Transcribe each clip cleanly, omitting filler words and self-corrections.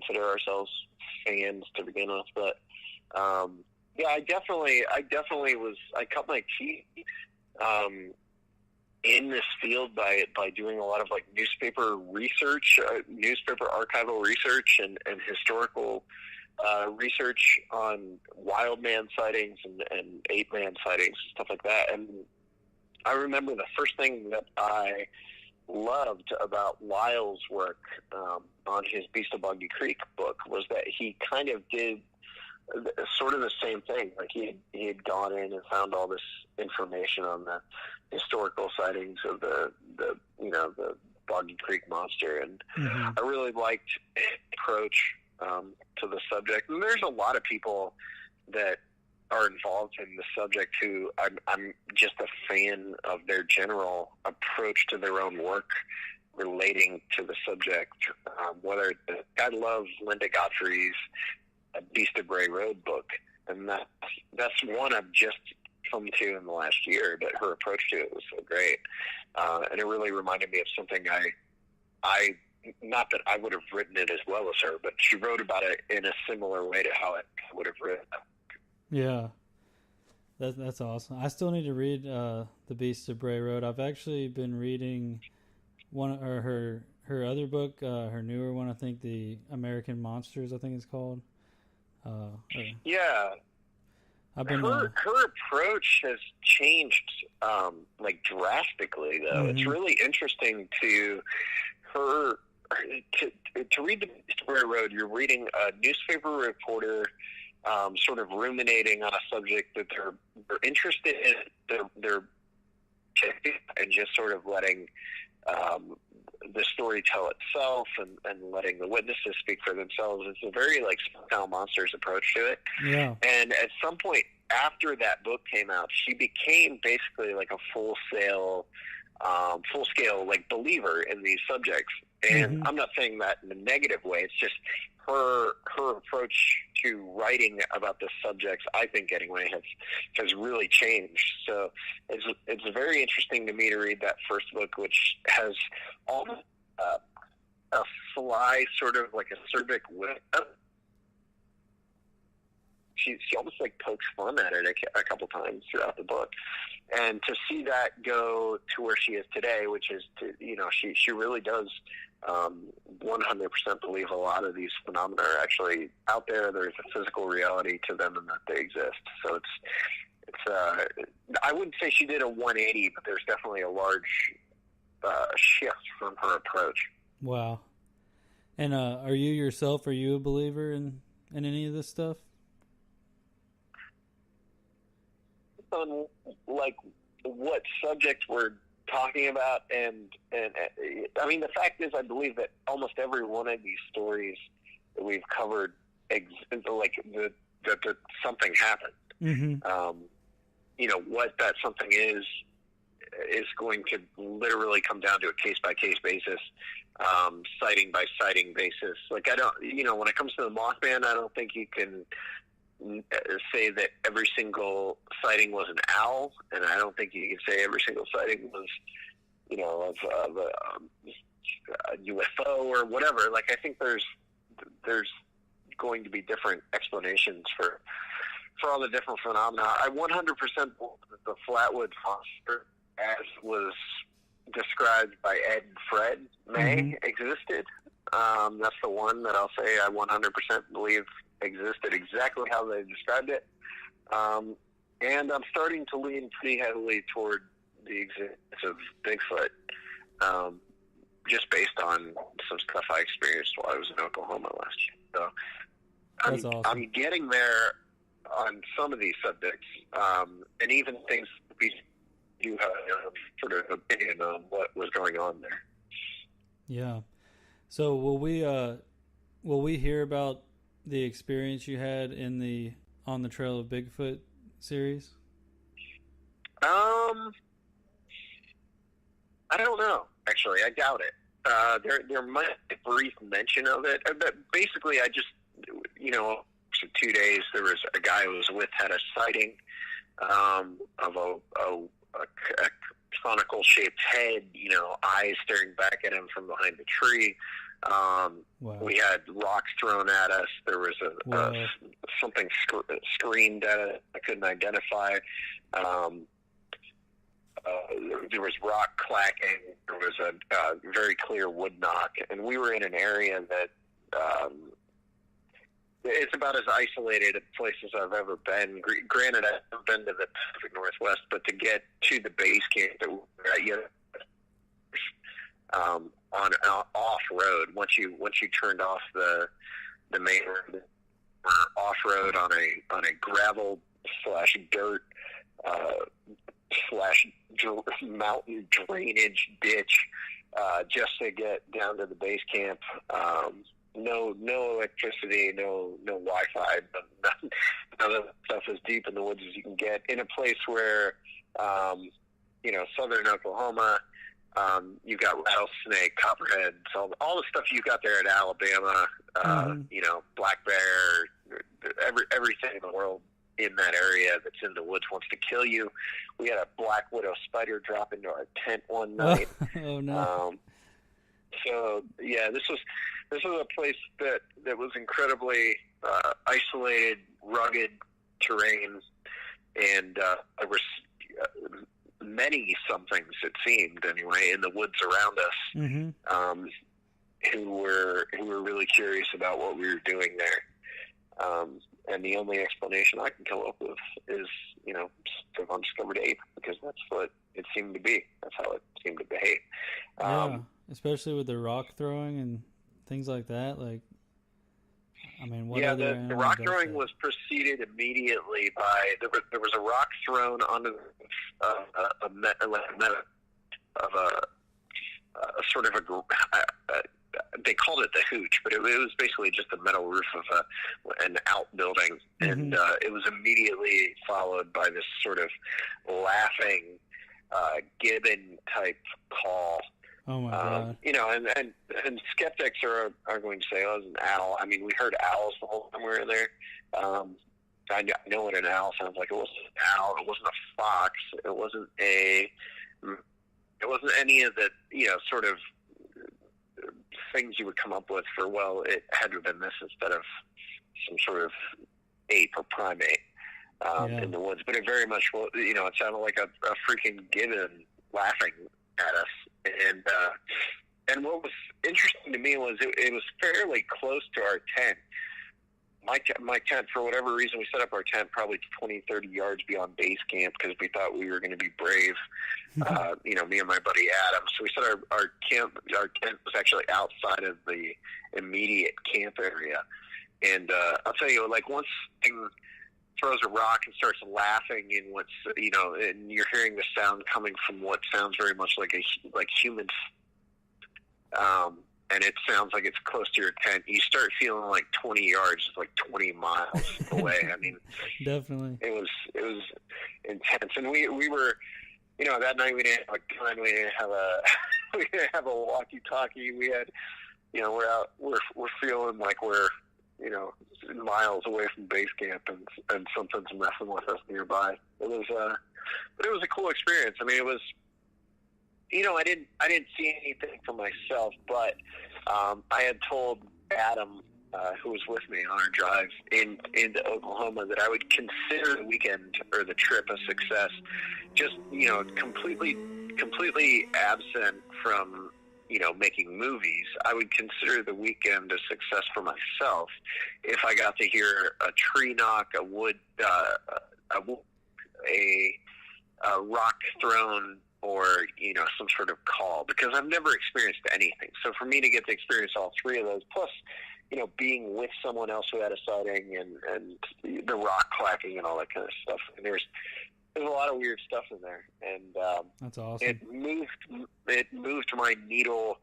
consider ourselves fans to begin with, but yeah, I definitely cut my teeth in this field by doing a lot of like newspaper research, newspaper archival research, and historical research on wild man sightings and ape man sightings, stuff like that. And I remember the first thing that I loved about Lyle's work on his Beast of Boggy Creek book was that he kind of did sort of the same thing. Like he had gone in and found all this information on the historical sightings of the Boggy Creek Monster, and I really liked his approach to the subject. And there's a lot of people that are involved in the subject who I'm just a fan of their general approach to their own work relating to the subject. I love Linda Godfrey's Beast of Bray Road book, and that's one I've just come to in the last year, but her approach to it was so great, and it really reminded me of something I not that I would have written it as well as her, but she wrote about it in a similar way to how I would have written it. Yeah, that's awesome. I still need to read The Beast of Bray Road. I've actually been reading her other book, her newer one, I think, The American Monsters, I think it's called. Yeah. Her approach has changed like drastically, though. It's really interesting to read The Beast of Bray Road. You're reading a newspaper reporter sort of ruminating on a subject that they're interested in, they're and just sort of letting the story tell itself and letting the witnesses speak for themselves. It's a very like Small Monsters approach to it. Yeah. And at some point after that book came out, she became basically like a full scale like believer in these subjects. And I'm not saying that in a negative way. It's just her approach to writing about this subject, I think anyway, has really changed. So it's very interesting to me to read that first book, which has almost a sly sort of like a acerbic wit. She almost like pokes fun at it a couple times throughout the book, and to see that go to where she is today, which is she really does 100% believe a lot of these phenomena are actually out there. There's a physical reality to them, and that they exist. So it's I wouldn't say she did a 180, but there's definitely a large shift from her approach. Wow. And are you a believer in any of this stuff? On like what subject we're talking about, and I mean, the fact is, I believe that almost every one of these stories that we've covered, that something happened. What that something is going to literally come down to a case by case basis, sighting by sighting basis. Like when it comes to the Mothman, I don't think you can say that every single sighting was an owl, and I don't think you can say every single sighting was, of a UFO or whatever. Like, I think there's going to be different explanations for all the different phenomena. I 100% believe that the Flatwood Monster, as was described by Ed and Fred May, existed. That's the one that I'll say I 100% believe existed exactly how they described it. And I'm starting to lean pretty heavily toward the existence of Bigfoot, just based on some stuff I experienced while I was in Oklahoma last year. So awesome. I'm getting there on some of these subjects, and even things we do have sort of opinion on what was going on there. Yeah. So will we hear about the experience you had in the On the Trail of Bigfoot series? I don't know. Actually, I doubt it. There might be a brief mention of it, but basically, I just for 2 days there was a guy I was with had a sighting of a conical shaped head, eyes staring back at him from behind the tree. Wow. We had rocks thrown at us. There was something screamed at us I couldn't identify. There was rock clacking. There was a very clear wood knock, and we were in an area that it's about as isolated a place as I've ever been. Granted, I've never been to the Pacific Northwest, but to get to the base camp that we were at, on off road, once you turned off the main road, off road on a gravel / dirt / mountain drainage ditch, just to get down to the base camp. No electricity, no Wi-Fi, none of that stuff as deep in the woods as you can get, in a place where, southern Oklahoma, you've got rattlesnake, copperhead, so all the stuff you got there in Alabama, black bear, everything in the world in that area that's in the woods wants to kill you. We had a black widow spider drop into our tent one night. Oh no. So yeah, this was a place that was incredibly isolated, rugged terrain, and there were many somethings, it seemed anyway, in the woods around us, who were really curious about what we were doing there. And the only explanation I can come up with is, sort of undiscovered ape, because that's what it seemed to be. That's how it seemed to behave. Yeah, especially with the rock throwing and things like that. Like, I mean, what other the rock throwing was preceded immediately by there was a rock thrown onto they called it the hooch, but it was basically just a metal roof of an outbuilding, and it was immediately followed by this sort of laughing gibbon type call. Oh my God! And skeptics are going to say, "Oh, it was an owl." I mean, we heard owls the whole time we were there. I know what an owl sounds like. It wasn't an owl. It wasn't a fox. It wasn't any of the sort of things you would come up with for, well, it had to have been this instead of some sort of ape or primate in the woods. But it very much, it sounded like a freaking gibbon laughing at us. And what was interesting to me was it was fairly close to our tent. My tent, for whatever reason, we set up our tent probably 20, 30 yards beyond base camp because we thought we were going to be brave. Me and my buddy Adam. So we set our tent was actually outside of the immediate camp area. And I'll tell you, like, once thing throws a rock and starts laughing, and and you're hearing the sound coming from what sounds very much like humans, and it sounds like it's close to your tent, you start feeling like 20 yards, like 20 miles away. I mean, definitely, it was intense, and we were, that night we didn't have a gun, we didn't have a walkie-talkie. We had, we're feeling like we're, miles away from base camp, and something's messing with us nearby. But it was a cool experience. I mean, it was. I didn't see anything for myself, but I had told Adam, who was with me on our drive into Oklahoma, that I would consider the weekend or the trip a success. Just completely absent from making movies, I would consider the weekend a success for myself if I got to hear a tree knock, a rock thrown, or some sort of call, because I've never experienced anything. So for me to get to experience all three of those, plus being with someone else who had a sighting, and the rock clacking and all that kind of stuff, and there's a lot of weird stuff in there, and that's awesome. It moved my needle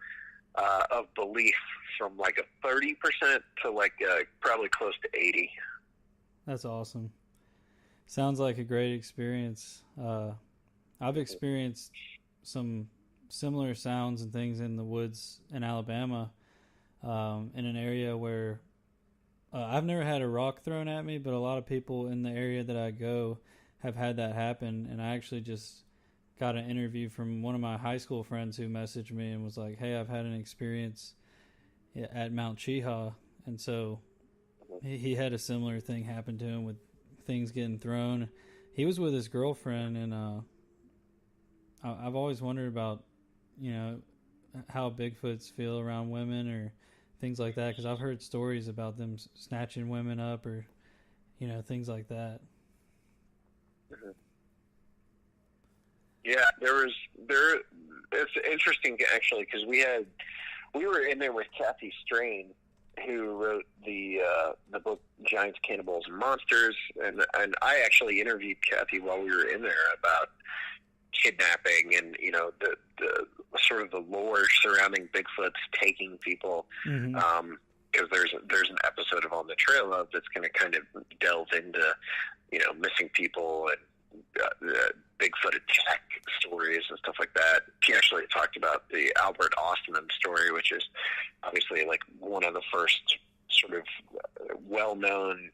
of belief from like a 30% to like probably close to 80. That's awesome. Sounds like a great experience. I've experienced some similar sounds and things in the woods in Alabama, in an area where I've never had a rock thrown at me, but a lot of people in the area that I go have had that happen. And I actually just got an interview from one of my high school friends who messaged me and was like, "Hey, I've had an experience at Mount Cheaha, and so he had a similar thing happen to him with things getting thrown. He was with his girlfriend, and I've always wondered about, how Bigfoots feel around women or things like that, because I've heard stories about them snatching women up or, things like that. Mm-hmm. Yeah, it's interesting actually, because we were in there with Kathy Strain, who wrote the book Giants, Cannibals, and Monsters, and I actually interviewed Kathy while we were in there about kidnapping and the sort of the lore surrounding Bigfoots taking people. Mm-hmm. Because there's an episode of On the Trail of that's going to kind of delve into missing people and Bigfoot attack stories and stuff like that. He actually talked about the Albert Ostman story, which is obviously like one of the first sort of well-known,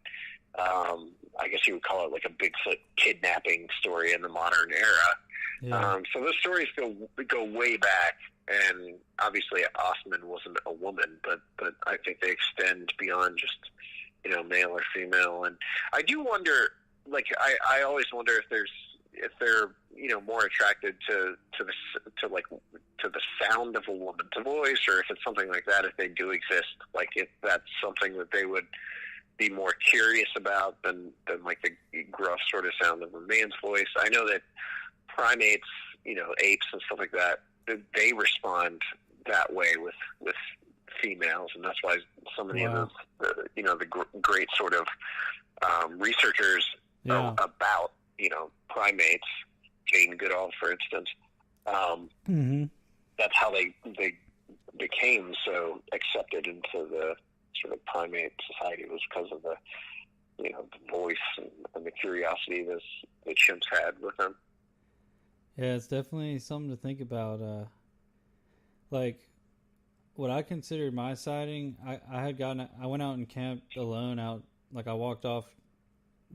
I guess you would call it like a Bigfoot kidnapping story in the modern era. Yeah. So those stories go way back, and obviously Ostman wasn't a woman, but I think they extend beyond just male or female. And I do wonder, like I always wonder if they're more attracted to the sound of a woman's voice, or if it's something like that, if they do exist, like if that's something that they would be more curious about than like the gruff sort of sound of a man's voice. I know that primates, apes and stuff like that, they respond that way with females, and that's why so many of the great sort of researchers about primates, Jane Goodall, for instance, mm-hmm. that's how they became so accepted into the sort of primate society, was because of the the voice and the curiosity the chimps had with them. Yeah, it's definitely something to think about. Like, what I considered my sighting, I went out and camped alone out, like I walked off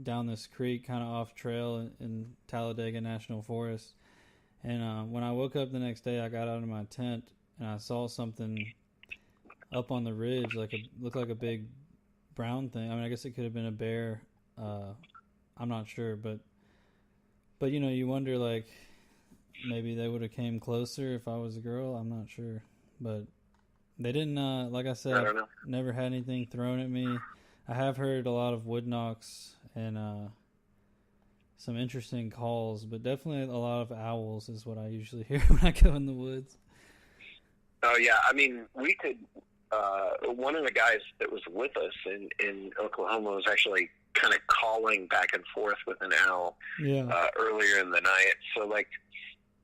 down this creek kind of off trail in Talladega National Forest. And when I woke up the next day, I got out of my tent and I saw something up on the ridge, looked like a big brown thing. I mean, I guess it could have been a bear. I'm not sure, but you wonder, like, maybe they would have came closer if I was a girl. I'm not sure, but they didn't. Like I said, I don't know. Never had anything thrown at me. I have heard a lot of wood knocks and some interesting calls, but definitely a lot of owls is what I usually hear when I go in the woods. Oh yeah, I mean, we could. One of the guys that was with us in Oklahoma was actually kind of calling back and forth with an owl earlier in the night. So like,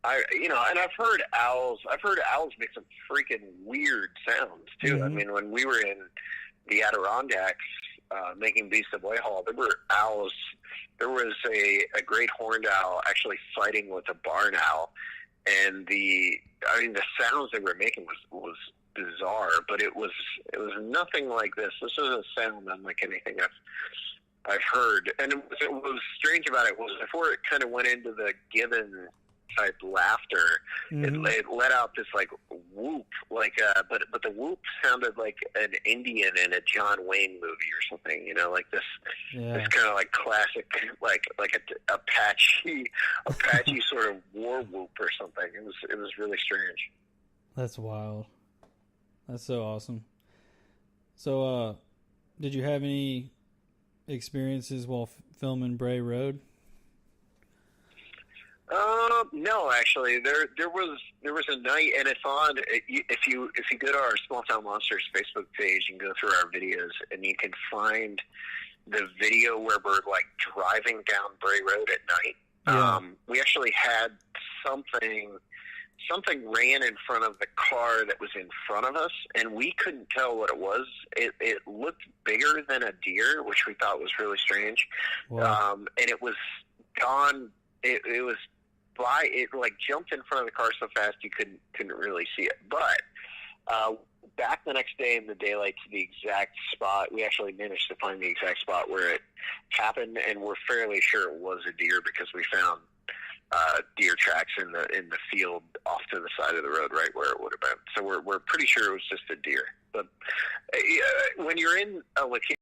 and I've heard owls make some freaking weird sounds too. Mm-hmm. I mean, when we were in the Adirondacks making Beast of Whitehall, there were owls. There was a great horned owl actually fighting with a barn owl, and the sounds they were making was bizarre, but it was nothing like this. This was a sound unlike anything I've heard. And what was strange about it was before it kind of went into the gibbon type laughter, mm-hmm. it let out this like whoop, like but the whoop sounded like an Indian in a John Wayne movie or something, like this kind of like classic like a Apache sort of war whoop or something. It was really strange. That's wild. That's so awesome. So, did you have any experiences while filming Bray Road? No, actually, there was a night, and it's on. If you go to our Small Town Monsters Facebook page and go through our videos, and you can find the video where we're like driving down Bray Road at night. Yeah. We actually had something ran in front of the car that was in front of us, and we couldn't tell what it was. It looked bigger than a deer, which we thought was really strange. Wow. And it was gone. It was by it, like jumped in front of the car so fast you couldn't really see it. But back the next day in the daylight to the exact spot, we actually managed to find the exact spot where it happened, and we're fairly sure it was a deer because we found deer tracks in the field off to the side of the road, right where it would have been. So we're pretty sure it was just a deer. But when you're in a location